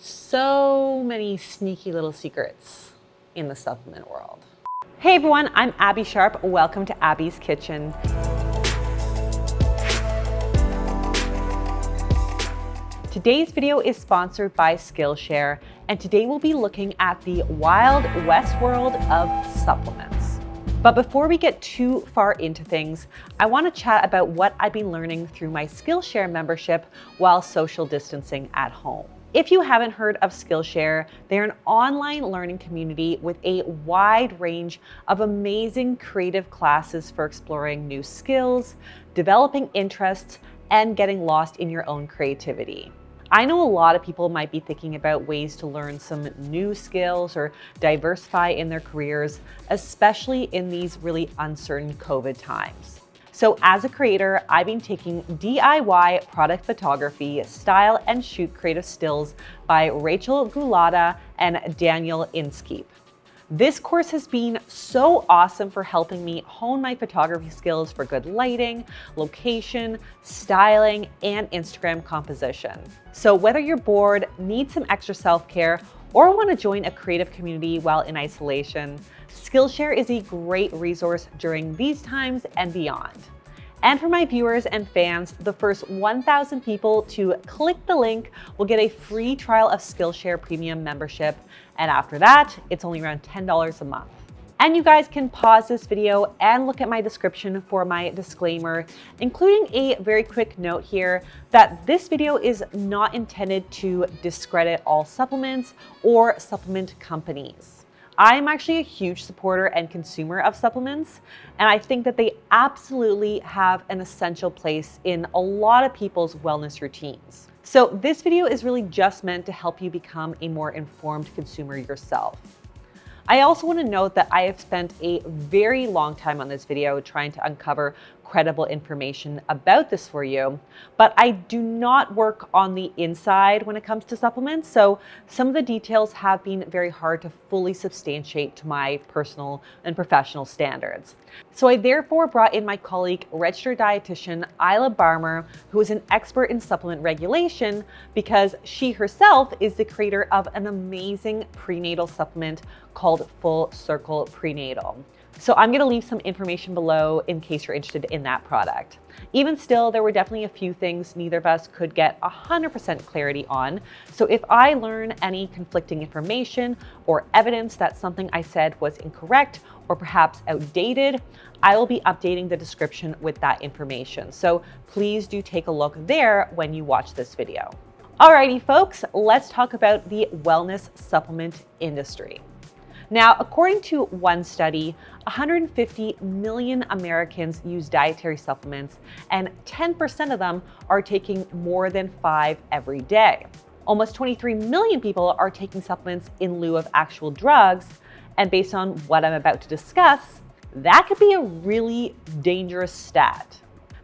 So many sneaky little secrets in the supplement world. Hey everyone, I'm Abby Sharp. Welcome to Abby's Kitchen. Today's video is sponsored by Skillshare, and today we'll be looking at the wild west world of supplements. But before we get too far into things, I want to chat about what I've been learning through my Skillshare membership while social distancing at home. If you haven't heard of Skillshare, they're an online learning community with a wide range of amazing creative classes for exploring new skills, developing interests, and getting lost in your own creativity. I know a lot of people might be thinking about ways to learn some new skills or diversify in their careers, especially in these really uncertain COVID times. So as a creator, I've been taking DIY product photography, style and shoot creative stills by Rachel Gulata and Daniel Inskeep. This course has been so awesome for helping me hone my photography skills for good lighting, location, styling, and Instagram composition. So whether you're bored, need some extra self-care, or want to join a creative community while in isolation, Skillshare is a great resource during these times and beyond. And for my viewers and fans, the first 1,000 people to click the link will get a free trial of Skillshare Premium membership. And after that, it's only around $10 a month. And you guys can pause this video and look at my description for my disclaimer, including a very quick note here that this video is not intended to discredit all supplements or supplement companies. I'm actually a huge supporter and consumer of supplements, and I think that they absolutely have an essential place in a lot of people's wellness routines. So this video is really just meant to help you become a more informed consumer yourself. I also want to note that I have spent a very long time on this video trying to uncover credible information about this for you, but I do not work on the inside when it comes to supplements, so some of the details have been very hard to fully substantiate to my personal and professional standards. So I therefore brought in my colleague, registered dietitian Isla Barmer, who is an expert in supplement regulation because she herself is the creator of an amazing prenatal supplement called Full Circle Prenatal. So I'm gonna leave some information below in case you're interested in that product. Even still, there were definitely a few things neither of us could get 100% clarity on. So if I learn any conflicting information or evidence that something I said was incorrect or perhaps outdated, I will be updating the description with that information. So please do take a look there when you watch this video. Alrighty folks, let's talk about the wellness supplement industry. Now, according to one study, 150 million Americans use dietary supplements, and 10% of them are taking more than 5 every day. Almost 23 million people are taking supplements in lieu of actual drugs, and based on what I'm about to discuss, that could be a really dangerous stat.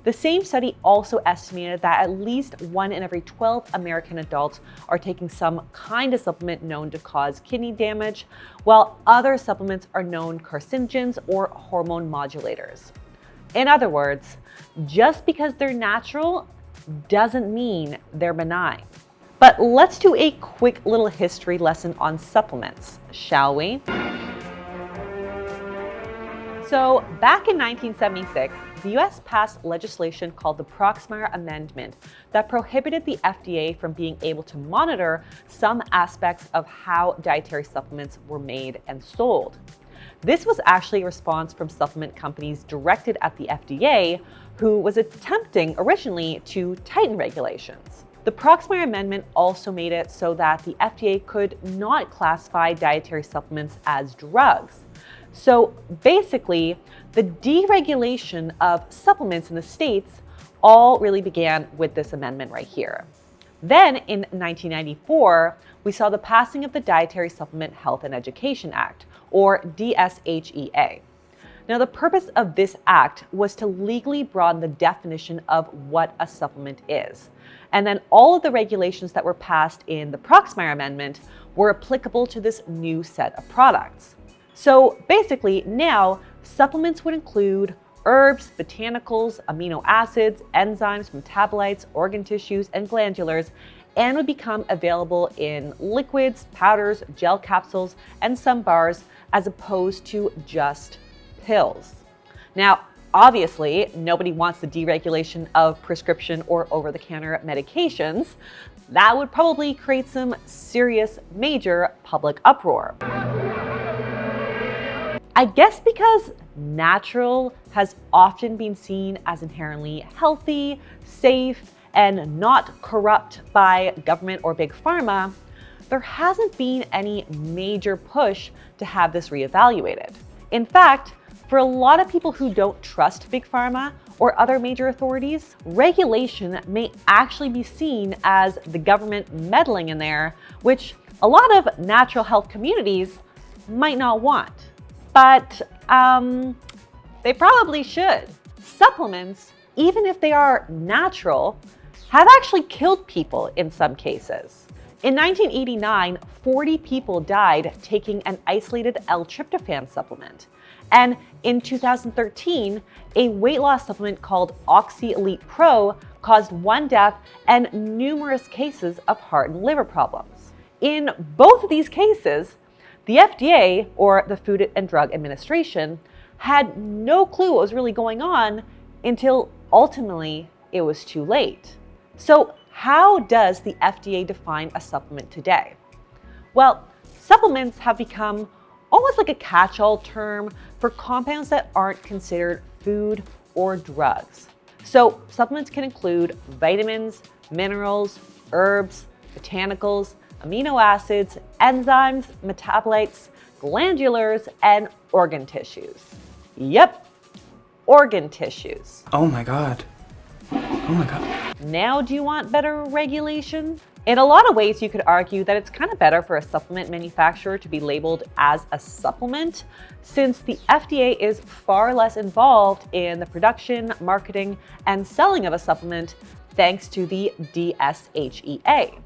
The same study also estimated that at least 1 in every 12 American adults are taking some kind of supplement known to cause kidney damage, while other supplements are known carcinogens or hormone modulators. In other words, just because they're natural doesn't mean they're benign. But let's do a quick little history lesson on supplements, shall we? So back in 1976, the US passed legislation called the PROXMIRE Amendment that prohibited the FDA from being able to monitor some aspects of how dietary supplements were made and sold. This was actually a response from supplement companies directed at the FDA, who was attempting originally to tighten regulations. The PROXMIRE Amendment also made it so that the FDA could not classify dietary supplements as drugs. So basically, the deregulation of supplements in the States all really began with this amendment right here. Then in 1994, we saw the passing of the Dietary Supplement Health and Education Act, or DSHEA. Now, the purpose of this act was to legally broaden the definition of what a supplement is. And then all of the regulations that were passed in the PROXMIRE Amendment were applicable to this new set of products. So basically now, supplements would include herbs, botanicals, amino acids, enzymes, metabolites, organ tissues, and glandulars, and would become available in liquids, powders, gel capsules, and some bars, as opposed to just pills. Now, obviously, nobody wants the deregulation of prescription or over-the-counter medications. That would probably create some serious, major public uproar. I guess because natural has often been seen as inherently healthy, safe, and not corrupt by government or big pharma, there hasn't been any major push to have this reevaluated. In fact, for a lot of people who don't trust big pharma or other major authorities, regulation may actually be seen as the government meddling in there, which a lot of natural health communities might not want. But they probably should. Supplements, even if they are natural, have actually killed people in some cases. In 1989, 40 people died taking an isolated L-tryptophan supplement. And in 2013, a weight loss supplement called Oxy Elite Pro caused 1 death and numerous cases of heart and liver problems. In both of these cases, the FDA, or the Food and Drug Administration, had no clue what was really going on until ultimately it was too late. So how does the FDA define a supplement today? Well, supplements have become almost like a catch-all term for compounds that aren't considered food or drugs. So supplements can include vitamins, minerals, herbs, botanicals, amino acids, enzymes, metabolites, glandulars, and organ tissues. Yep, organ tissues. Oh my God. Oh my God. Now, do you want better regulation? In a lot of ways, you could argue that it's kind of better for a supplement manufacturer to be labeled as a supplement, since the FDA is far less involved in the production, marketing, and selling of a supplement thanks to the DSHEA.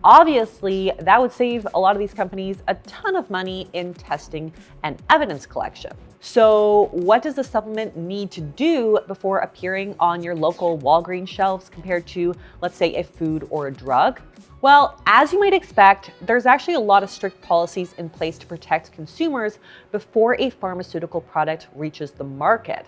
Obviously, that would save a lot of these companies a ton of money in testing and evidence collection. So what does the supplement need to do before appearing on your local Walgreens shelves compared to, let's say, a food or a drug? Well, as you might expect, there's actually a lot of strict policies in place to protect consumers before a pharmaceutical product reaches the market.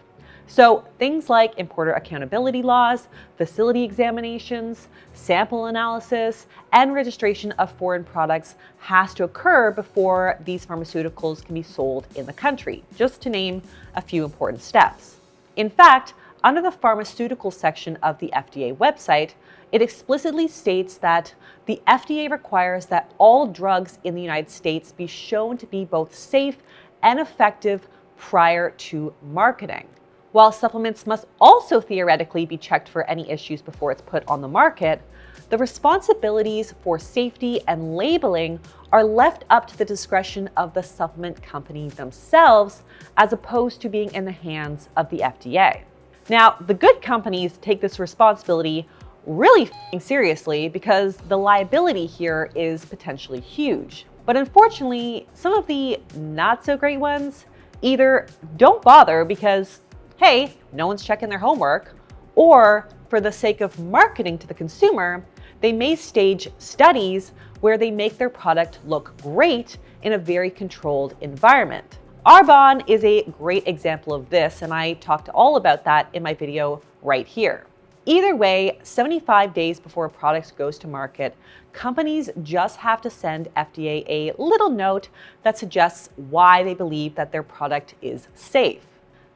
So things like importer accountability laws, facility examinations, sample analysis, and registration of foreign products has to occur before these pharmaceuticals can be sold in the country, just to name a few important steps. In fact, under the pharmaceutical section of the FDA website, it explicitly states that the FDA requires that all drugs in the United States be shown to be both safe and effective prior to marketing. While supplements must also theoretically be checked for any issues before it's put on the market, the responsibilities for safety and labeling are left up to the discretion of the supplement company themselves, as opposed to being in the hands of the FDA. Now, the good companies take this responsibility really seriously because the liability here is potentially huge. But unfortunately, some of the not so great ones either don't bother because hey, no one's checking their homework, or for the sake of marketing to the consumer, they may stage studies where they make their product look great in a very controlled environment. Arbonne is a great example of this, and I talked all about that in my video right here. Either way, 75 days before a product goes to market, companies just have to send FDA a little note that suggests why they believe that their product is safe.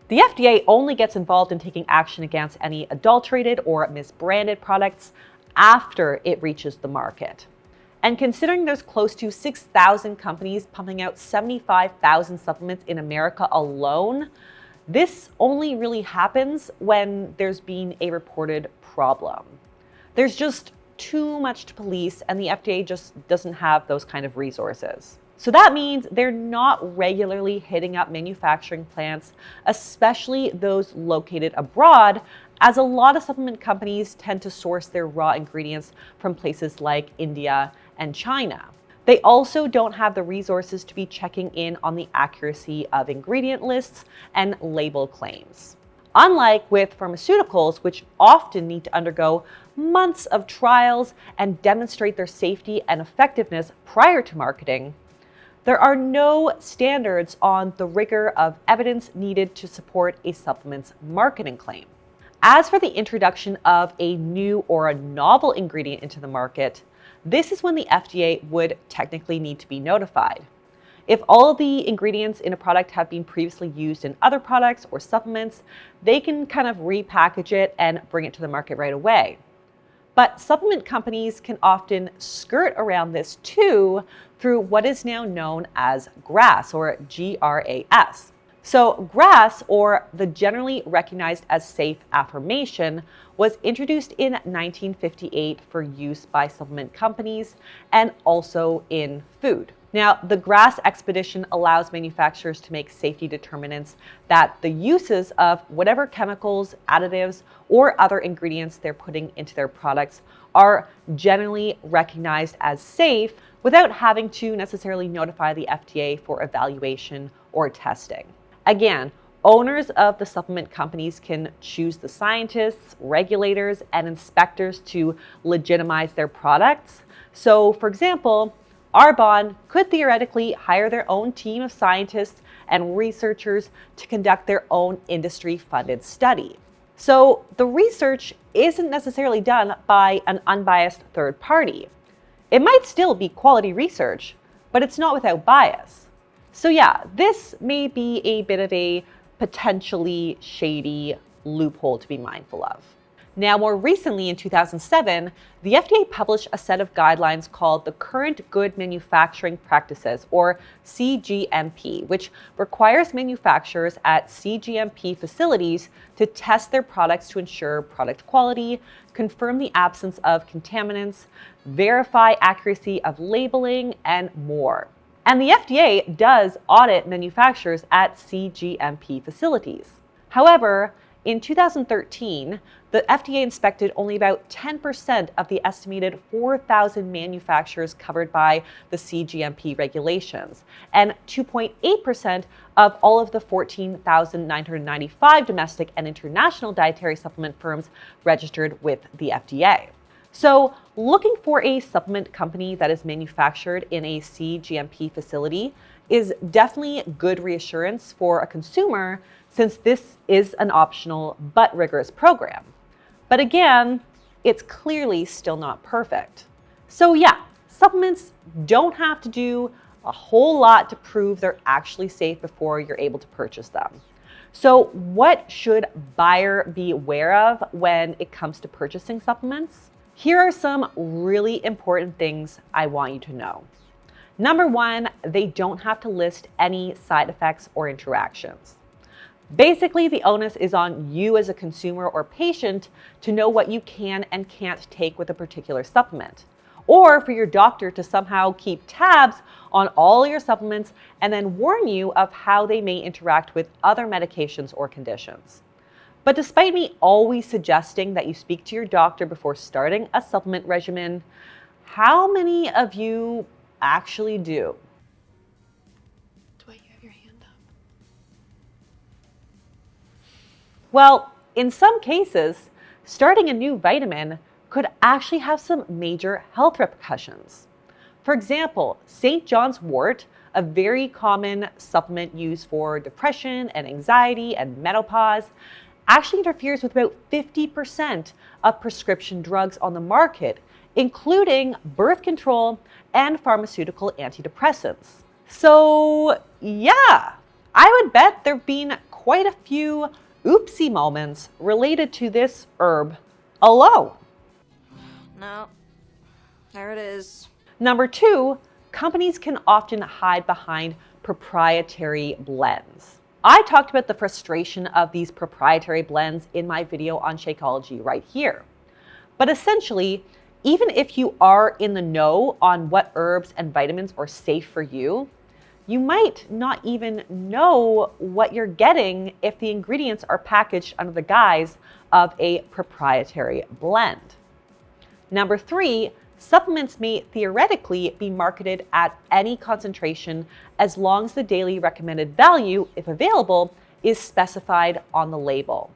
The FDA only gets involved in taking action against any adulterated or misbranded products after it reaches the market. And considering there's close to 6,000 companies pumping out 75,000 supplements in America alone, this only really happens when there's been a reported problem. There's just too much to police, and the FDA just doesn't have those kind of resources. So that means they're not regularly hitting up manufacturing plants, especially those located abroad, as a lot of supplement companies tend to source their raw ingredients from places like India and China. They also don't have the resources to be checking in on the accuracy of ingredient lists and label claims. Unlike with pharmaceuticals, which often need to undergo months of trials and demonstrate their safety and effectiveness prior to marketing, there are no standards on the rigor of evidence needed to support a supplement's marketing claim. As for the introduction of a new or a novel ingredient into the market, this is when the FDA would technically need to be notified. If all of the ingredients in a product have been previously used in other products or supplements, they can kind of repackage it and bring it to the market right away. But supplement companies can often skirt around this too through what is now known as GRAS, or GRAS. So GRAS, or the generally recognized as safe affirmation, was introduced in 1958 for use by supplement companies and also in food. Now, the GRAS expedition allows manufacturers to make safety determinants that the uses of whatever chemicals, additives, or other ingredients they're putting into their products are generally recognized as safe without having to necessarily notify the FDA for evaluation or testing. Again, owners of the supplement companies can choose the scientists, regulators, and inspectors to legitimize their products. So, for example, Arbonne could theoretically hire their own team of scientists and researchers to conduct their own industry-funded study. So the research isn't necessarily done by an unbiased third party. It might still be quality research, but it's not without bias. So yeah, this may be a bit of a potentially shady loophole to be mindful of. Now, more recently in 2007, the FDA published a set of guidelines called the Current Good Manufacturing Practices, or CGMP, which requires manufacturers at CGMP facilities to test their products to ensure product quality, confirm the absence of contaminants, verify accuracy of labeling, and more. And the FDA does audit manufacturers at CGMP facilities. However, in 2013, the FDA inspected only about 10% of the estimated 4,000 manufacturers covered by the CGMP regulations, and 2.8% of all of the 14,995 domestic and international dietary supplement firms registered with the FDA. So, looking for a supplement company that is manufactured in a CGMP facility is definitely good reassurance for a consumer, since this is an optional but rigorous program. But again, it's clearly still not perfect. So yeah, supplements don't have to do a whole lot to prove they're actually safe before you're able to purchase them. So what should buyer be aware of when it comes to purchasing supplements? Here are some really important things I want you to know. Number one, they don't have to list any side effects or interactions. Basically, the onus is on you as a consumer or patient to know what you can and can't take with a particular supplement, or for your doctor to somehow keep tabs on all your supplements and then warn you of how they may interact with other medications or conditions. But despite me always suggesting that you speak to your doctor before starting a supplement regimen, how many of you actually do? Dwight, you have your hand up. Well, in some cases, starting a new vitamin could actually have some major health repercussions. For example, St. John's wort, a very common supplement used for depression and anxiety and menopause, actually interferes with about 50% of prescription drugs on the market, including birth control and pharmaceutical antidepressants. So yeah, I would bet there've been quite a few oopsie moments related to this herb alone. No, there it is. Number two, companies can often hide behind proprietary blends. I talked about the frustration of these proprietary blends in my video on Shakeology right here. But essentially, even if you are in the know on what herbs and vitamins are safe for you, you might not even know what you're getting if the ingredients are packaged under the guise of a proprietary blend. Number three, supplements may theoretically be marketed at any concentration as long as the daily recommended value, if available, is specified on the label.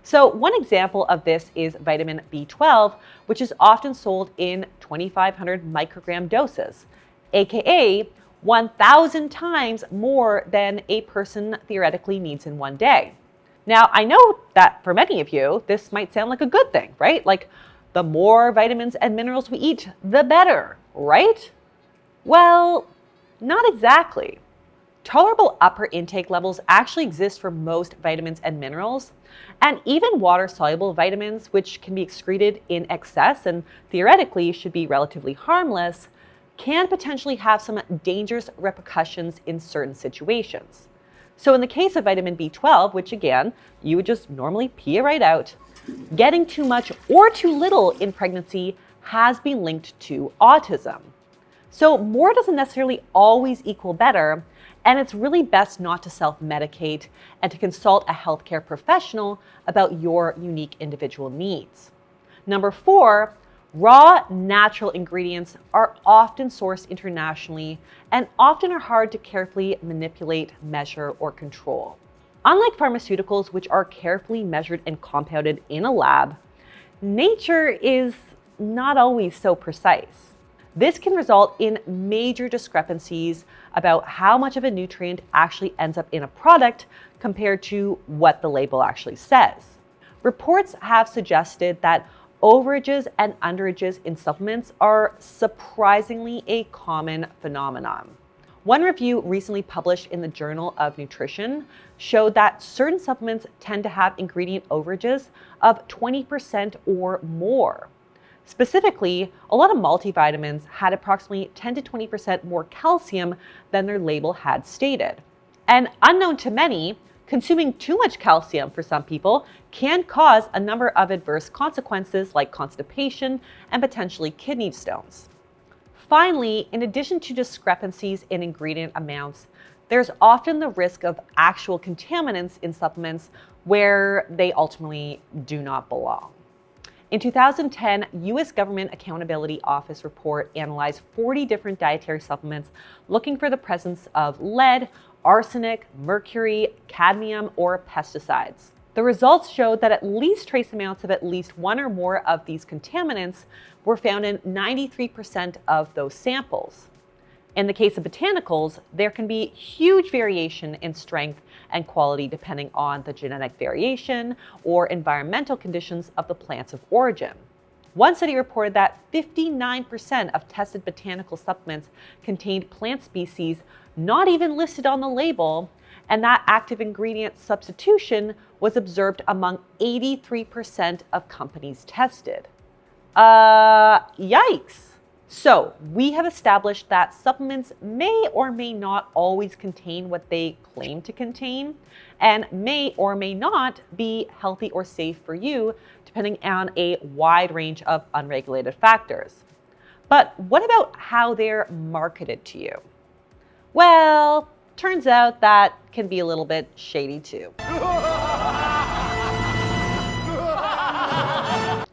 So one example of this is vitamin B12, which is often sold in 2,500 microgram doses, aka 1,000 times more than a person theoretically needs in one day. Now, I know that for many of you, this might sound like a good thing, right? Like the more vitamins and minerals we eat, the better, right? Well, not exactly. Tolerable upper intake levels actually exist for most vitamins and minerals, and even water-soluble vitamins, which can be excreted in excess and theoretically should be relatively harmless, can potentially have some dangerous repercussions in certain situations. So in the case of vitamin B12, which again, you would just normally pee it right out, getting too much or too little in pregnancy has been linked to autism. So more doesn't necessarily always equal better, and it's really best not to self-medicate and to consult a healthcare professional about your unique individual needs. Number 4, raw natural ingredients are often sourced internationally and often are hard to carefully manipulate, measure, or control. Unlike pharmaceuticals, which are carefully measured and compounded in a lab, nature is not always so precise. This can result in major discrepancies about how much of a nutrient actually ends up in a product compared to what the label actually says. Reports have suggested that overages and underages in supplements are surprisingly a common phenomenon. One review recently published in the Journal of Nutrition showed that certain supplements tend to have ingredient overages of 20% or more. Specifically, a lot of multivitamins had approximately 10 to 20% more calcium than their label had stated. And unknown to many, consuming too much calcium for some people can cause a number of adverse consequences like constipation and potentially kidney stones. Finally, in addition to discrepancies in ingredient amounts, there's often the risk of actual contaminants in supplements where they ultimately do not belong. In 2010, U.S. Government Accountability Office report analyzed 40 different dietary supplements looking for the presence of lead, arsenic, mercury, cadmium, or pesticides. The results showed that at least trace amounts of at least one or more of these contaminants were found in 93% of those samples. In the case of botanicals, there can be huge variation in strength and quality depending on the genetic variation or environmental conditions of the plants of origin. One study reported that 59% of tested botanical supplements contained plant species not even listed on the label, and that active ingredient substitution was observed among 83% of companies tested. Yikes! So we have established that supplements may or may not always contain what they claim to contain, and may or may not be healthy or safe for you, depending on a wide range of unregulated factors. But what about how they're marketed to you? Well, turns out that can be a little bit shady too.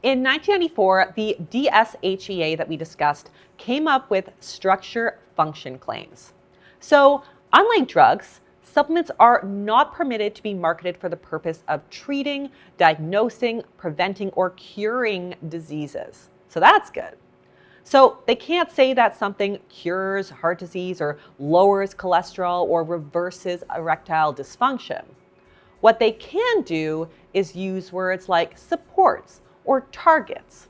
In 1994, the DSHEA that we discussed came up with structure-function claims. So, unlike drugs, supplements are not permitted to be marketed for the purpose of treating, diagnosing, preventing, or curing diseases. So that's good. So they can't say that something cures heart disease or lowers cholesterol or reverses erectile dysfunction. What they can do is use words like supports or targets.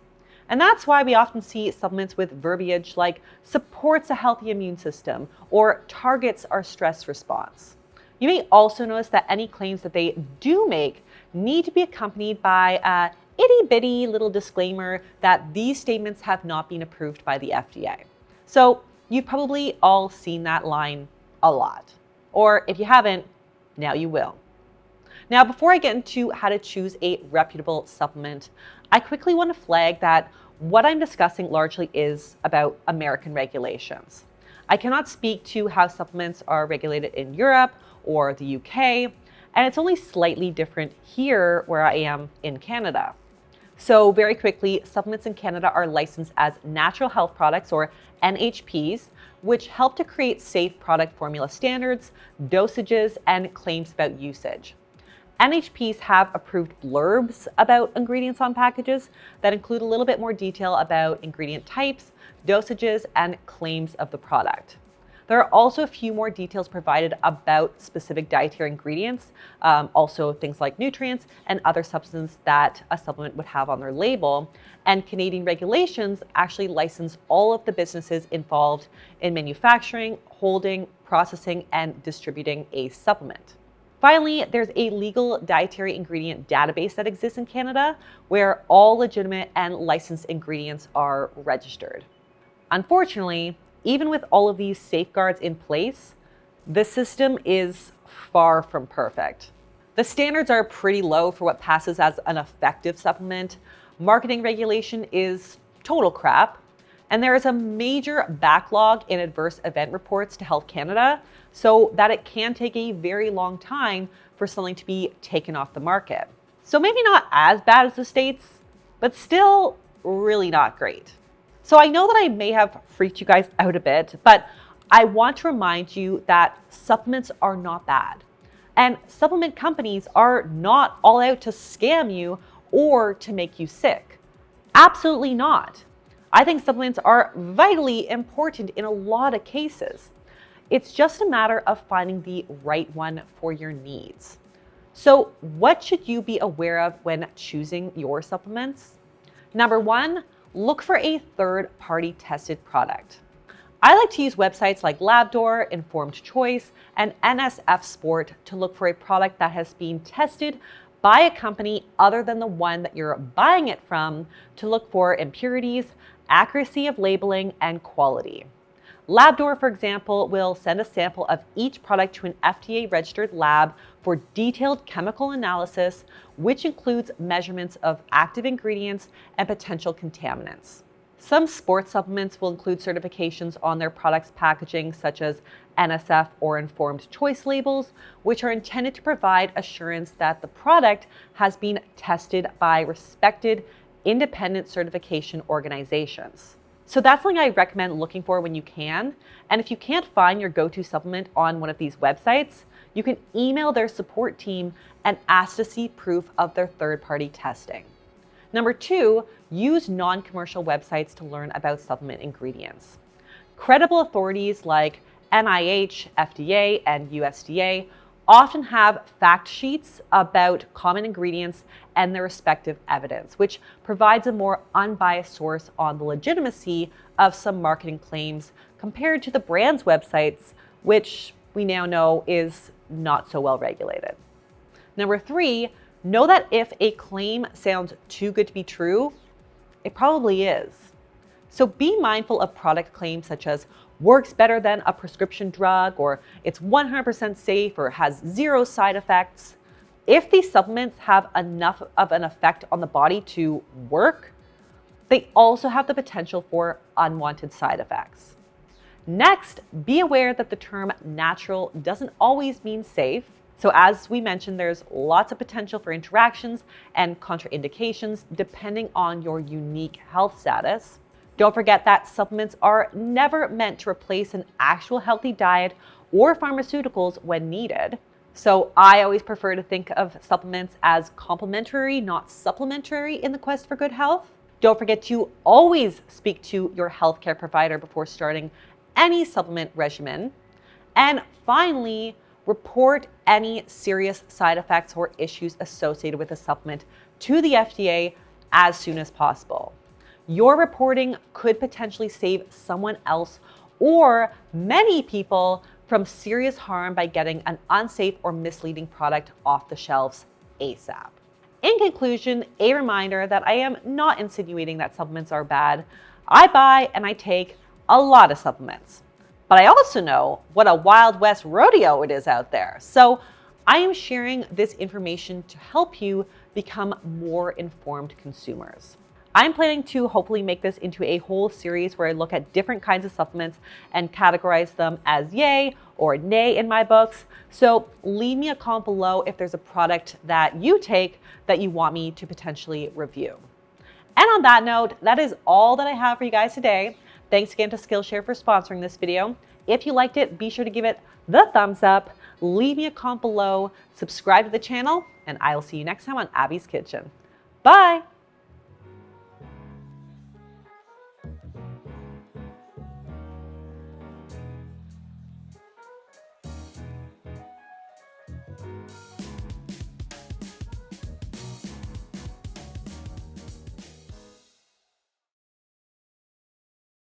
And that's why we often see supplements with verbiage like supports a healthy immune system or targets our stress response. You may also notice that any claims that they do make need to be accompanied by a itty-bitty little disclaimer that these statements have not been approved by the FDA. So you've probably all seen that line a lot. Or if you haven't, now you will. Now, before I get into how to choose a reputable supplement, I quickly want to flag that what I'm discussing largely is about American regulations. I cannot speak to how supplements are regulated in Europe or the UK, and it's only slightly different here where I am in Canada. So very quickly, supplements in Canada are licensed as natural health products or NHPs, which help to create safe product formula standards, dosages, and claims about usage. NHPs have approved blurbs about ingredients on packages that include a little bit more detail about ingredient types, dosages, and claims of the product. There are also a few more details provided about specific dietary ingredients, also things like nutrients and other substances that a supplement would have on their label. And Canadian regulations actually license all of the businesses involved in manufacturing, holding, processing, and distributing a supplement. Finally, there's a legal dietary ingredient database that exists in Canada where all legitimate and licensed ingredients are registered. Unfortunately, even with all of these safeguards in place, the system is far from perfect. The standards are pretty low for what passes as an effective supplement. Marketing regulation is total crap. And there is a major backlog in adverse event reports to Health Canada, so that it can take a very long time for something to be taken off the market. So maybe not as bad as the States, but still really not great. So I know that I may have freaked you guys out a bit, but I want to remind you that supplements are not bad. And supplement companies are not all out to scam you or to make you sick. Absolutely not. I think supplements are vitally important in a lot of cases. It's just a matter of finding the right one for your needs. So what should you be aware of when choosing your supplements? Number one, look for a third-party tested product. I like to use websites like Labdoor, Informed Choice, and NSF Sport to look for a product that has been tested by a company other than the one that you're buying it from to look for impurities, accuracy of labeling, and quality. Labdoor, for example, will send a sample of each product to an FDA-registered lab for detailed chemical analysis, which includes measurements of active ingredients and potential contaminants. Some sports supplements will include certifications on their products' packaging, such as NSF or Informed Choice labels, which are intended to provide assurance that the product has been tested by respected independent certification organizations. So that's something I recommend looking for when you can. And if you can't find your go-to supplement on one of these websites, you can email their support team and ask to see proof of their third-party testing. Number two, use non-commercial websites to learn about supplement ingredients. Credible authorities like NIH, FDA, and USDA often have fact sheets about common ingredients and their respective evidence, which provides a more unbiased source on the legitimacy of some marketing claims compared to the brand's websites, which we now know is not so well regulated. Number three, know that if a claim sounds too good to be true, it probably is. So be mindful of product claims such as works better than a prescription drug, or it's 100% safe, or has zero side effects. If these supplements have enough of an effect on the body to work, they also have the potential for unwanted side effects. Next, be aware that the term natural doesn't always mean safe. So as we mentioned, there's lots of potential for interactions and contraindications depending on your unique health status. Don't forget that supplements are never meant to replace an actual healthy diet or pharmaceuticals when needed. So I always prefer to think of supplements as complementary, not supplementary in the quest for good health. Don't forget to always speak to your healthcare provider before starting any supplement regimen. And finally, report any serious side effects or issues associated with a supplement to the FDA as soon as possible. Your reporting could potentially save someone else or many people from serious harm by getting an unsafe or misleading product off the shelves ASAP. In conclusion, a reminder that I am not insinuating that supplements are bad. I buy and I take a lot of supplements, but I also know what a Wild West rodeo it is out there. So I am sharing this information to help you become more informed consumers. I'm planning to hopefully make this into a whole series where I look at different kinds of supplements and categorize them as yay or nay in my books. So leave me a comment below if there's a product that you take that you want me to potentially review. And on that note, that is all that I have for you guys today. Thanks again to Skillshare for sponsoring this video. If you liked it, be sure to give it the thumbs up. leave me a comment below, subscribe to the channel, and I will see you next time on Abby's Kitchen. Bye!